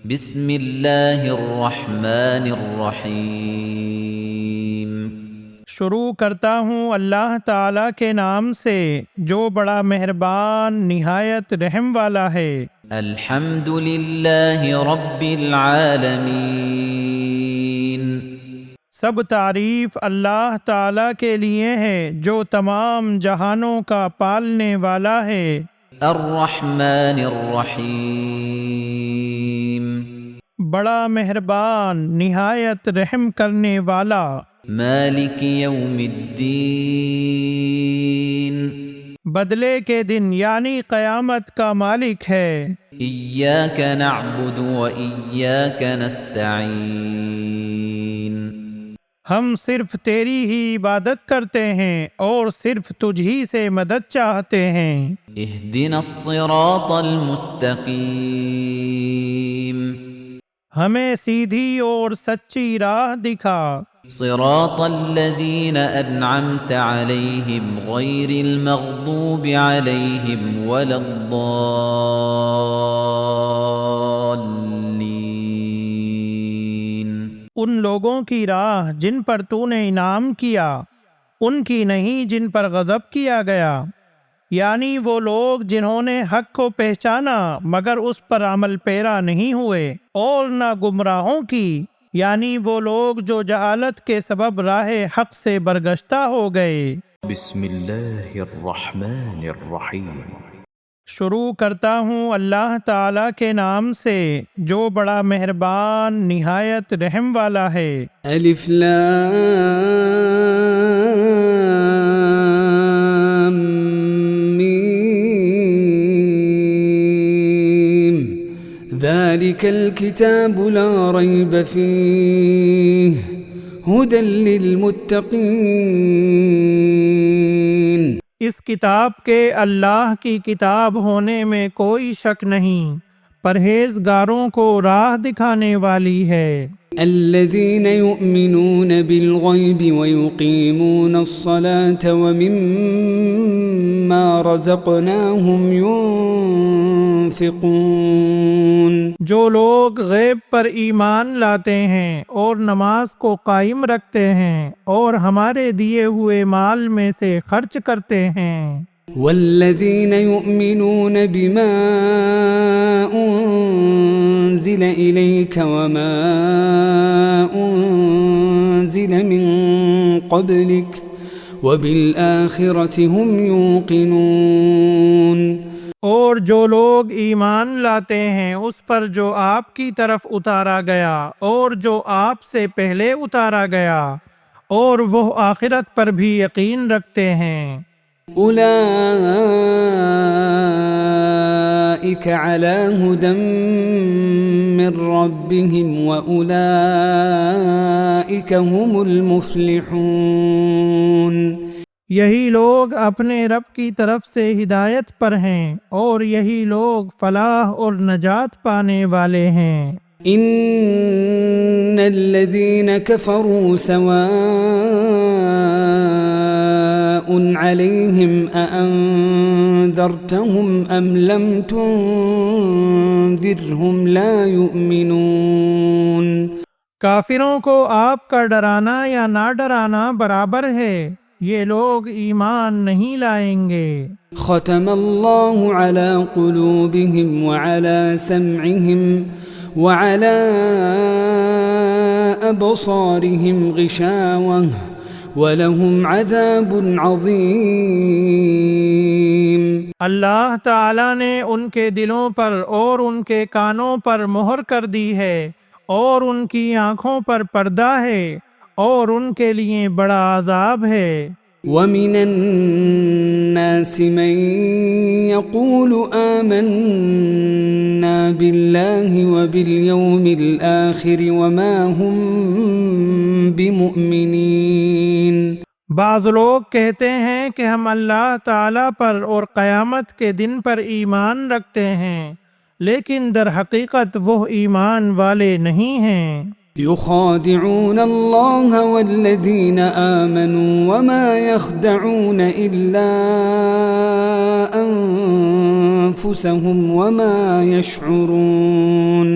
بسم اللہ الرحمن الرحیم شروع کرتا ہوں اللہ تعالیٰ کے نام سے جو بڑا مہربان نہایت رحم والا ہے۔ الحمد للہ رب العالمین سب تعریف اللہ تعالیٰ کے لیے ہے جو تمام جہانوں کا پالنے والا ہے۔ الرحمن الرحیم بڑا مہربان نہایت رحم کرنے والا۔ مالک یوم الدین بدلے کے دن یعنی قیامت کا مالک ہے۔ ایاک نعبد و ایاک نستعین ہم صرف تیری ہی عبادت کرتے ہیں اور صرف تجھ ہی سے مدد چاہتے ہیں۔ اہدنا الصراط المستقیم ہمیں سیدھی اور سچی راہ دکھا۔ صراط الذین انعمت علیہم غیر المغضوب علیہم ولا الضالین ان لوگوں کی راہ جن پر تو نے انعام کیا، ان کی نہیں جن پر غضب کیا گیا، یعنی وہ لوگ جنہوں نے حق کو پہچانا مگر اس پر عمل پیرا نہیں ہوئے، اور نہ گمراہوں کی یعنی وہ لوگ جو جہالت کے سبب راہ حق سے برگشتہ ہو گئے۔ بسم اللہ الرحمن الرحیم شروع کرتا ہوں اللہ تعالیٰ کے نام سے جو بڑا مہربان نہایت رحم والا ہے۔ الف لام میم ذلك الكتاب لا ريب فيه هدى للمتقين اس کتاب کے اللہ کی کتاب ہونے میں کوئی شک نہیں، پرہیزگاروں کو راہ دکھانے والی ہے۔ الذين يؤمنون بالغيب ويقيمون الصلاة ومما رزقناهم ينفقون جو لوگ غیب پر ایمان لاتے ہیں اور نماز کو قائم رکھتے ہیں اور ہمارے دیے ہوئے مال میں سے خرچ کرتے ہیں۔ والذين يؤمنون بما أنزل إليك وما أنزل من قبلك وبالآخرة هم يوقنون اور جو لوگ ایمان لاتے ہیں اس پر جو آپ کی طرف اتارا گیا اور جو آپ سے پہلے اتارا گیا، اور وہ آخرت پر بھی یقین رکھتے ہیں۔ أولئك على هدى من ربهم وأولئك هم المفلحون یہی لوگ اپنے رب کی طرف سے ہدایت پر ہیں اور یہی لوگ فلاح اور نجات پانے والے ہیں۔ إن الذين كفروا سواء عليهم أأنذرتهم أم لم تنذرهم لا يؤمنون کافروں کو آپ کا ڈرانا یا نہ ڈرانا برابر ہے، یہ لوگ ایمان نہیں لائیں گے۔ ختم اللہ على قلوبهم وعلى سمعهم وعلى أبصارهم غشاوة وَلَهُمْ عَذَابٌ عَظِيمٌ اللہ تعالیٰ نے ان کے دلوں پر اور ان کے کانوں پر مہر کر دی ہے اور ان کی آنکھوں پر پردہ ہے اور ان کے لیے بڑا عذاب ہے۔ وَمِنَ النَّاسِ مَن يَقُولُ آمَنَّا بِاللَّهِ وَبِالْيَوْمِ الْآخِرِ وَمَا هُمْ بِمُؤْمِنِينَ بعض لوگ کہتے ہیں کہ ہم اللہ تعالیٰ پر اور قیامت کے دن پر ایمان رکھتے ہیں، لیکن در حقیقت وہ ایمان والے نہیں ہیں۔ يخادعون الله والذين آمنوا وما يخدعون إلا أنفسهم وما يشعرون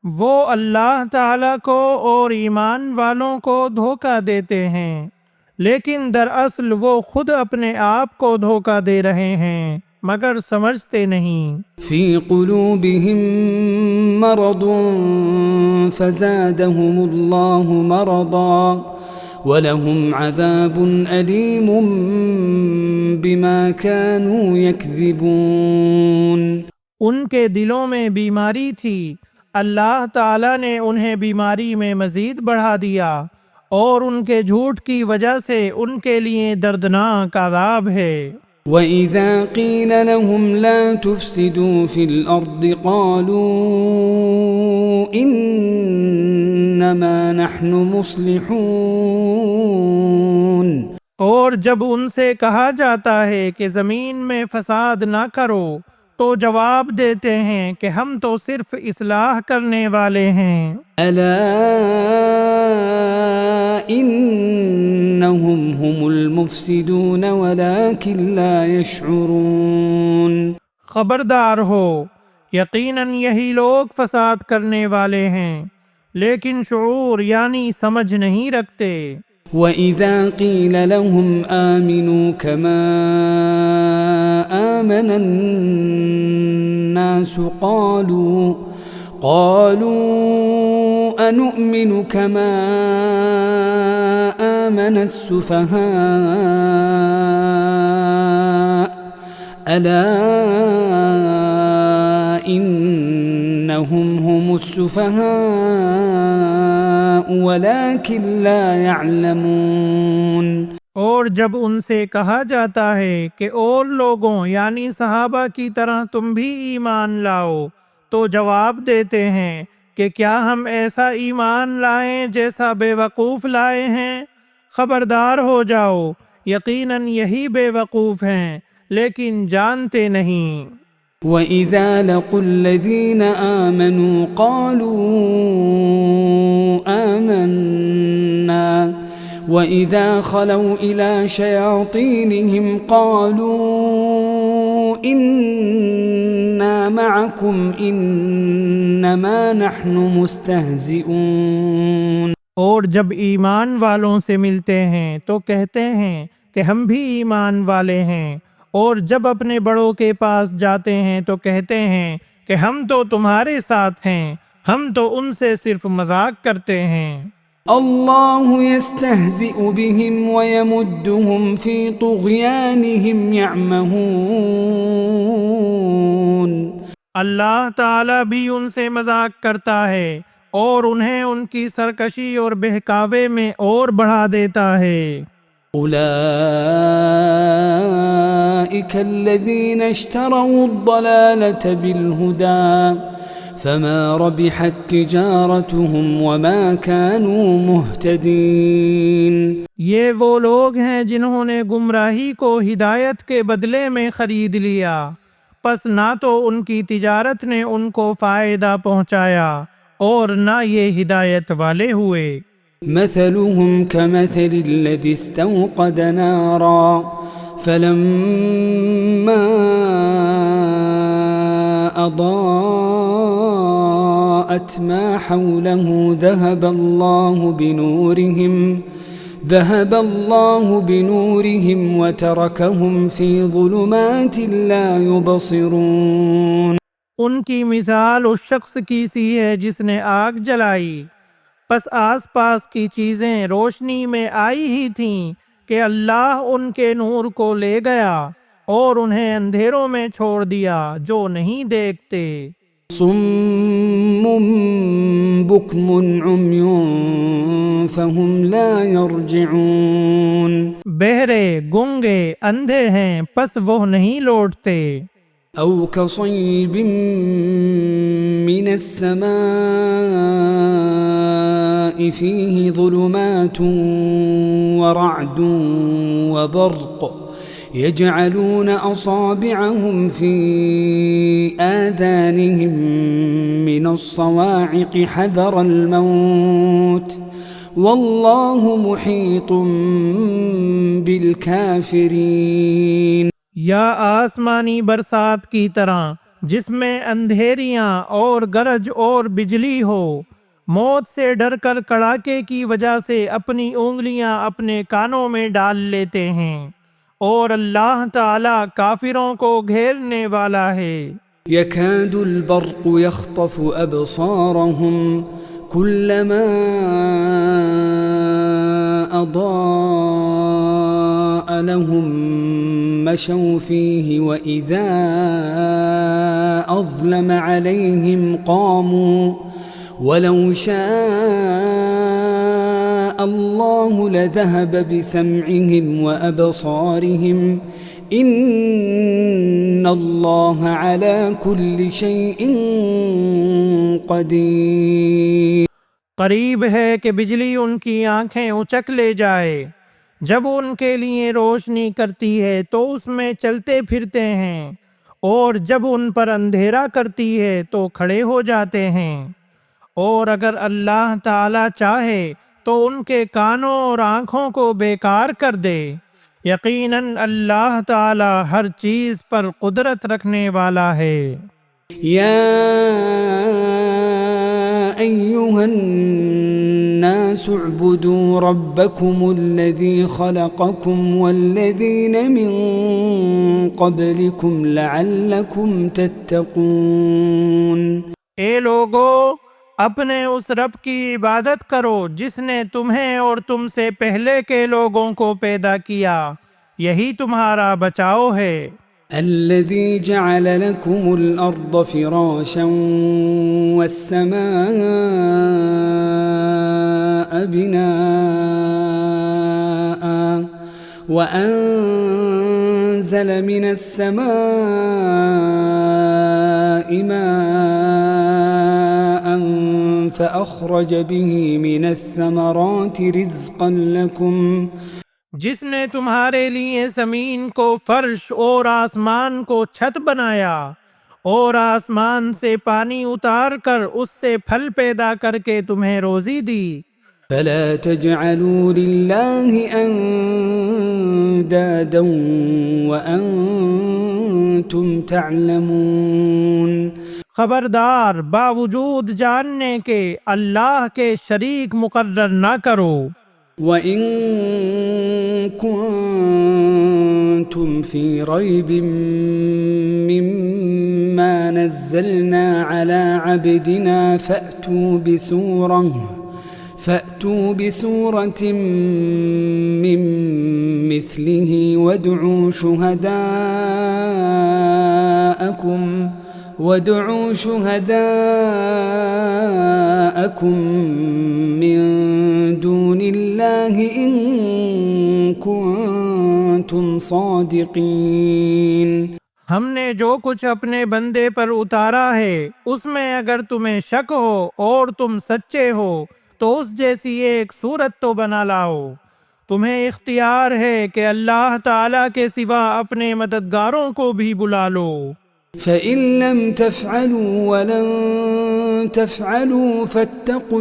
وہ اللہ تعالیٰ کو اور ایمان والوں کو دھوکہ دیتے ہیں، لیکن دراصل وہ خود اپنے آپ کو دھوکہ دے رہے ہیں مگر سمجھتے نہیں۔ فی قلوبہم مرض فزادہم اللہ مرضا وَلَهُمْ عَذَابٌ أَلِيمٌ بِمَا كَانُوا يَكْذِبُونَ۔ ان کے دلوں میں بیماری تھی، اللہ تعالیٰ نے انہیں بیماری میں مزید بڑھا دیا، اور ان کے جھوٹ کی وجہ سے ان کے لیے دردناک عذاب ہے۔ وَإِذَا قِيلَ لَهُمْ لَا تُفْسِدُوا فِي الْأَرْضِ قَالُوا إِنَّمَا نَحْنُ مُصْلِحُونَ۔ اور جب ان سے کہا جاتا ہے کہ زمین میں فساد نہ کرو تو جواب دیتے ہیں کہ ہم تو صرف اصلاح کرنے والے ہیں۔ أَلَا إِنَّهُمْ هُمُ الْمُفْسِدُونَ وَلَكِنْ لَا يَشْعُرُونَ۔ خبردار ہو، یقیناً یہی لوگ فساد کرنے والے ہیں، لیکن شعور یعنی سمجھ نہیں رکھتے۔ وَإِذَا قِيلَ لَهُمْ آمِنُوا كَمَا آمَنَ النَّاسُ قَالُوا أَنُؤْمِنُ كَمَا آمَنَ السُّفَهَاءُ أَلَا إِنَّهُمْ هُمُ السُّفَهَاءُ وَلَكِنْ لَا يَعْلَمُونَ۔ اور جب ان سے کہا جاتا ہے کہ اور لوگوں یعنی صحابہ کی طرح تم بھی ایمان لاؤ تو جواب دیتے ہیں کہ کیا ہم ایسا ایمان لائیں جیسا بے وقوف لائے ہیں؟ خبردار ہو جاؤ، یقیناً یہی بے وقوف ہیں لیکن جانتے نہیں۔ وَإِذَا لَقُوا الَّذِينَ آمَنُوا قَالُوا آمَنَّا وَإِذَا خَلَوْا إِلَى شَيَاطِينِهِمْ قَالُوا إِنَّا مَعَكُمْ إِنَّمَا نَحْنُ مُسْتَهْزِئُونَ۔ اور جب ایمان والوں سے ملتے ہیں تو کہتے ہیں کہ ہم بھی ایمان والے ہیں، اور جب اپنے بڑوں کے پاس جاتے ہیں تو کہتے ہیں کہ ہم تو تمہارے ساتھ ہیں، ہم تو ان سے صرف مذاق کرتے ہیں۔ اللہ یستہزئ بہم ویمدہم فی طغیانہم یعمہون۔ اللہ تعالیٰ بھی ان سے مذاق کرتا ہے اور انہیں ان کی سرکشی اور بہکاوے میں اور بڑھا دیتا ہے۔ اولئک الذین اشتروا الضلالة بالہدى فما ربحت تجارتهم وما كانوا مہتدین۔ یہ وہ لوگ ہیں جنہوں نے گمراہی کو ہدایت کے بدلے میں خرید لیا، پس نہ تو ان کی تجارت نے ان کو فائدہ پہنچایا اور نہ یہ ہدایت والے ہوئے۔ مثلهم كمثل الذي استوقد نارا فلما أضاءت ما حوله ذهب الله بنورهم وتركهم في ظلمات لا يبصرون۔ ان کی مثال اس شخص کی سی ہے جس نے آگ جلائی، پس آس پاس کی چیزیں روشنی میں آئی ہی تھیں کہ اللہ ان کے نور کو لے گیا اور انہیں اندھیروں میں چھوڑ دیا جو نہیں دیکھتے۔ صم بکم عمی فہم لا یرجعون۔ بہرے، گونگے، اندھے ہیں پس وہ نہیں لوٹتے۔ او کصیب من السماء فیہ ظلمات ورعد وبرق يجعلون أصابعهم في آذانهم من الصواعق حذر الموت والله محيط بالكافرين۔ یا آسمانی برسات کی طرح جس میں اندھیریاں اور گرج اور بجلی ہو، موت سے ڈر کر کڑاکے کی وجہ سے اپنی انگلیاں اپنے کانوں میں ڈال لیتے ہیں، اور اللہ تعالیٰ کافروں کو گھیرنے والا ہے۔ يكاد البرق يخطف أبصارهم كلما أضاء لهم مشوا فيه وإذا أظلم عليهم قاموا ولو شاء الله لذهب بسمعهم وأبصارهم إن الله على كل شيء قدير۔ قریب ہے کہ بجلی ان کی آنکھیں اچک لے جائے، جب ان کے لیے روشنی کرتی ہے تو اس میں چلتے پھرتے ہیں، اور جب ان پر اندھیرا کرتی ہے تو کھڑے ہو جاتے ہیں، اور اگر اللہ تعالی چاہے تو ان کے کانوں اور آنکھوں کو بیکار کر دے۔ یقیناً اللہ تعالی ہر چیز پر قدرت رکھنے والا ہے۔ يا أيها الناس اعبدوا ربكم الذي خلقكم والذين من قبلكم لعلكم تتقون۔ اے لوگو، اپنے اس رب کی عبادت کرو جس نے تمہیں اور تم سے پہلے کے لوگوں کو پیدا کیا، یہی تمہارا بچاؤ ہے۔ الذي جعل لكم الأرض فراشا والسماء بناء وأنزل من السماء ماء فأخرج به من الثمرات رزقا لكم، جس نے تمہارے لیے زمین کو فرش اور آسمان کو چھت بنایا، اور آسمان سے پانی اتار کر اس سے پھل پیدا کر کے تمہیں روزی دی۔ فلا تجعلوا لله أندادا وأنتم تعلمون۔ خبردار، باوجود جاننے کے اللہ کے شریک مقرر نہ کرو۔ وَإِن كُنتُمْ فِي رَيْبٍ مِّمَّا نَزَّلْنَا عَلَى عَبْدِنَا فَأْتُوا بِسُورَةٍ مِّن مِّثْلِهِ وَادْعُوا شُهَدَاءَكُم مِّن دُونِ اللَّهِ إِن كُنتُمْ صَادِقِينَ۔ ہم نے جو کچھ اپنے بندے پر اتارا ہے اس میں اگر تمہیں شک ہو اور تم سچے ہو تو اس جیسی ایک صورت تو بنا لاؤ۔ تمہیں اختیار ہے کہ اللہ تعالیٰ کے سوا اپنے مددگاروں کو بھی بلا لو۔ فَإِن لَّمْ تَفْعَلُوا وَلَن تَفْعَلُوا فَاتَّقُوا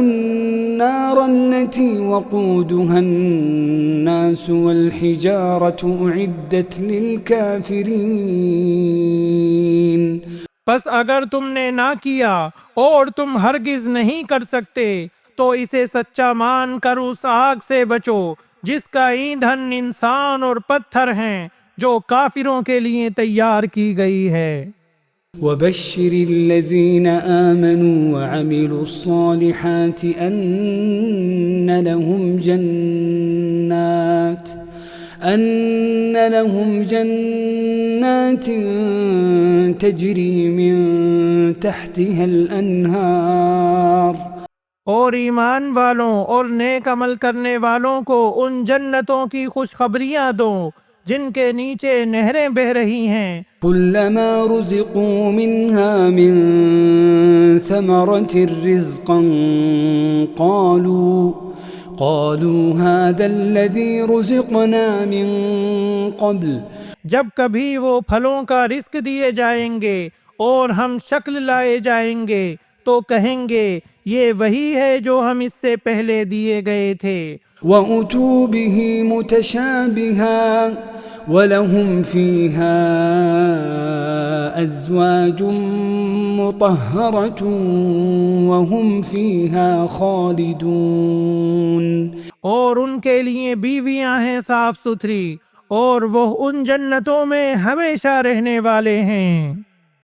النَّارَ الَّتِي وَقُودُهَا النَّاسُ وَالْحِجَارَةُ أُعِدَّتْ لِلْكَافِرِينَ۔ پس اگر تم نے نہ کیا اور تم ہرگز نہیں کر سکتے تو اسے سچا مان کر اس آگ سے بچو جس کا ایندھن انسان اور پتھر ہیں، جو کافروں کے لیے تیار کی گئی ہے۔ وَبَشِّرِ الَّذِينَ آمَنُوا وَعَمِلُوا الصَّالِحَاتِ أَنَّ لَهُمْ جَنَّاتٍ تَجْرِي مِن تَحْتِهَا الْأَنْهَارُ، اور ایمان والوں اور نیک عمل کرنے والوں کو ان جنتوں کی خوشخبریاں دو جن کے نیچے نہریں بہہ رہی ہیں۔ كلما رزقوا منها من ثمرة رزقا قالوا هذا الذي رزقنا من قبل، جب کبھی وہ پھلوں کا رزق دیے جائیں گے اور ہم شکل لائے جائیں گے تو کہیں گے یہ وہی ہے جو ہم اس سے پہلے دیے گئے تھے۔ وَأُتُوا بِهِ مُتَشَابِهًا ولهم فيها أزواج مطهرة وهم فيها خالدون۔ اور ان کے لیے بیویاں ہیں صاف ستھری، اور وہ ان جنتوں میں ہمیشہ رہنے والے ہیں۔